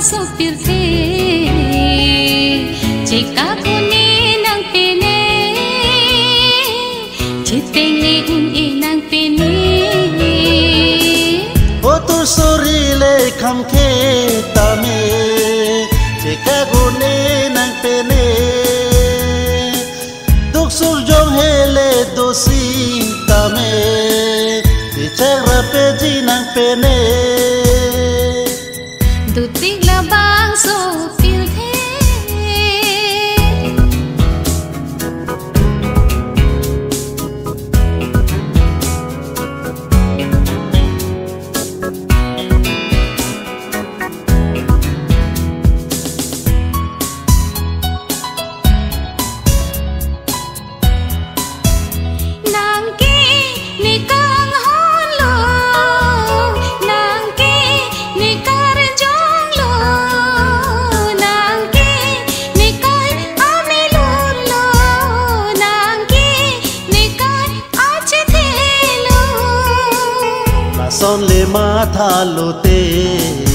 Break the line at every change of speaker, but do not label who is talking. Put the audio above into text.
sopir the jika kuni nang pene chitenge nang pene
otur sorile kham khe tame jika kuni nang pene duk sur jong hele dosi tame bicara peji nang pene
dutik labang sopir the
son le ma tha lo te